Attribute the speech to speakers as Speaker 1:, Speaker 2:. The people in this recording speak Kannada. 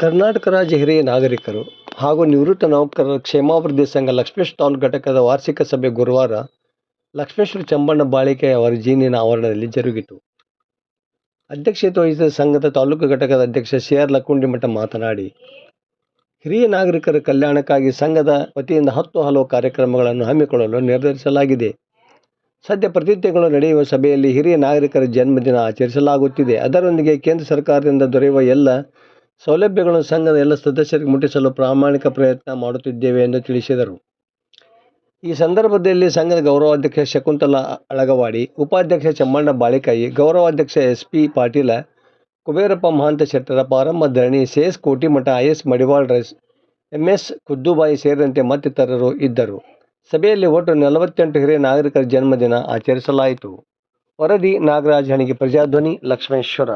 Speaker 1: ಕರ್ನಾಟಕ ರಾಜ್ಯ ಹಿರಿಯ ನಾಗರಿಕರು ಹಾಗೂ ನಿವೃತ್ತ ನೌಕರರ ಕ್ಷೇಮಾಭಿವೃದ್ಧಿ ಸಂಘ ಲಕ್ಷ್ಮೇಶ್ವರ ತಾಲೂಕು ಘಟಕದ ವಾರ್ಷಿಕ ಸಭೆ ಗುರುವಾರ ಲಕ್ಷ್ಮೇಶ್ವರ ಚಂಬಣ್ಣ ಬಾಳಿಕೆ ಅವರ ಜೀನಿನ ಆವರಣದಲ್ಲಿ ಜರುಗಿತು. ಅಧ್ಯಕ್ಷತೆ ವಹಿಸಿದ ಸಂಘದ ತಾಲೂಕು ಘಟಕದ ಅಧ್ಯಕ್ಷ ಸಿ.ಆರ್. ಲಕ್ಕುಂಡಿಮಠ ಮಾತನಾಡಿ, ಹಿರಿಯ ನಾಗರಿಕರ ಕಲ್ಯಾಣಕ್ಕಾಗಿ ಸಂಘದ ವತಿಯಿಂದ 10 ಹಲವು ಕಾರ್ಯಕ್ರಮಗಳನ್ನು ಹಮ್ಮಿಕೊಳ್ಳಲು ನಿರ್ಧರಿಸಲಾಗಿದೆ. ಸದ್ಯ ಪ್ರತಿ ತಿಂಗಳು ನಡೆಯುವ ಸಭೆಯಲ್ಲಿ ಹಿರಿಯ ನಾಗರಿಕರ ಜನ್ಮದಿನ ಆಚರಿಸಲಾಗುತ್ತಿದೆ. ಅದರೊಂದಿಗೆ ಕೇಂದ್ರ ಸರ್ಕಾರದಿಂದ ದೊರೆಯುವ ಎಲ್ಲ ಸೌಲಭ್ಯಗಳನ್ನು ಸಂಘದ ಎಲ್ಲ ಸದಸ್ಯರಿಗೆ ಮುಟ್ಟಿಸಲು ಪ್ರಾಮಾಣಿಕ ಪ್ರಯತ್ನ ಮಾಡುತ್ತಿದ್ದೇವೆ ಎಂದು ತಿಳಿಸಿದರು. ಈ ಸಂದರ್ಭದಲ್ಲಿ ಸಂಘದ ಗೌರವಾಧ್ಯಕ್ಷ ಶಕುಂತಲಾ ಅಳಗವಾಡಿ, ಉಪಾಧ್ಯಕ್ಷ ಚಮ್ಮಣ್ಣ ಬಾಳಿಕಾಯಿ, ಗೌರವಾಧ್ಯಕ್ಷ ಎಸ್.ಪಿ. ಪಾಟೀಲ, ಕುಬೇರಪ್ಪ ಮಹಾಂತ ಶೆಟ್ಟರ, ಪಾರಮ್ಮ ಧರಣಿ, ಸಿ.ಎಸ್. ಕೋಟಿಮಠ, ಐ.ಎಸ್. ಮಡಿವಾಳ, ಎಂ.ಎಸ್. ಖುದ್ದುಬಾಯಿ ಸೇರಿದಂತೆ ಮತ್ತಿತರರು ಇದ್ದರು. ಸಭೆಯಲ್ಲಿ ಒಟ್ಟು 48 ಹಿರಿಯ ನಾಗರಿಕರ ಜನ್ಮದಿನ ಆಚರಿಸಲಾಯಿತು. ವರದಿ ನಾಗರಾಜ್ ಹಣಿಗೆ, ಪ್ರಜಾಧ್ವನಿ, ಲಕ್ಷ್ಮೇಶ್ವರ.